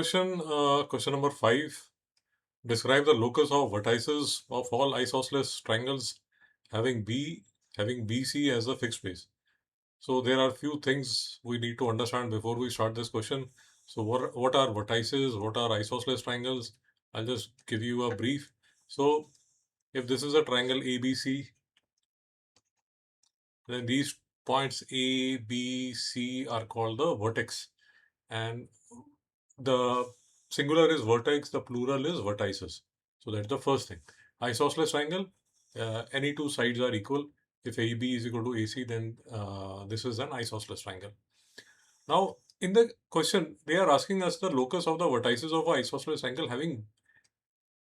Question number 5. Describe the locus of vertices of all isosceles triangles having BC as a fixed base. So there are few things we need to understand before we start this question. So what are vertices? What are isosceles triangles? I'll just give you a brief. So if this is a triangle ABC, then these points A, B, C are called the vertex, and the singular is vertex, the plural is vertices. So that's the first thing. Isosceles triangle, any two sides are equal. If AB is equal to AC, then this is an isosceles triangle. Now, in the question, they are asking us the locus of the vertices of an isosceles triangle having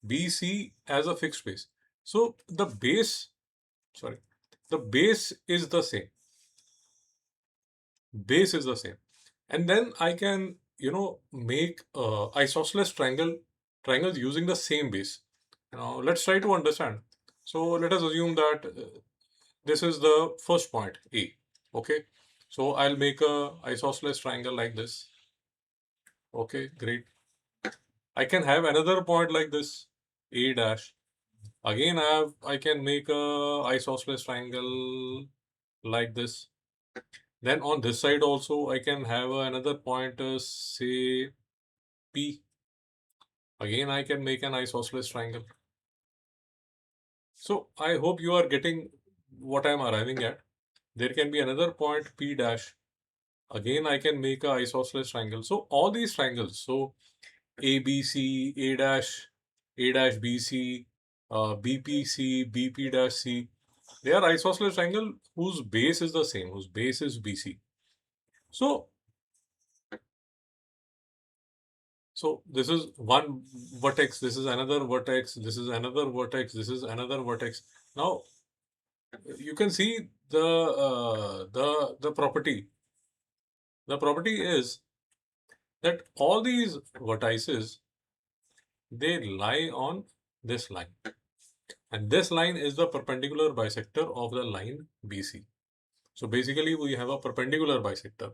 BC as a fixed base. So the base is the same. Base is the same. And then I can, make isosceles triangles using the same base. Now, let's try to understand. So let us assume that this is the first point, A. Okay. So I'll make a isosceles triangle like this. Okay, great. I can have another point like this, A dash. Again, I can make a isosceles triangle like this. Then on this side also, I can have another point, say P. Again, I can make an isosceles triangle. So I hope you are getting what I am arriving at. There can be another point P dash. Again, I can make a isosceles triangle. So all these triangles, so ABC, A dash BC, BPC, BP dash C, they are isosceles triangle whose base is the same, whose base is BC. So this is one vertex, this is another vertex, this is another vertex, this is another vertex. Now you can see the property. The property is that all these vertices, they lie on this line, and this line is the perpendicular bisector of the line BC. So basically we have a perpendicular bisector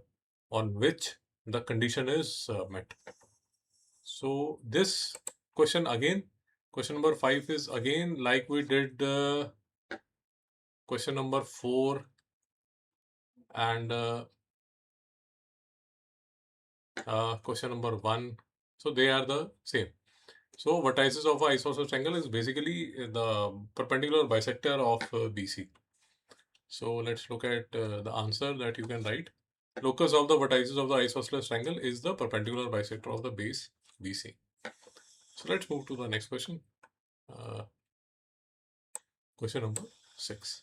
on which the condition is met. So this question again, question number 5 is again like we did question number 4 and question number 1. So they are the same. So vertices of an isosceles triangle is basically the perpendicular bisector of BC. So let's look at the answer that you can write. Locus of the vertices of the isosceles triangle is the perpendicular bisector of the base BC. So let's move to the next question. Question number 6.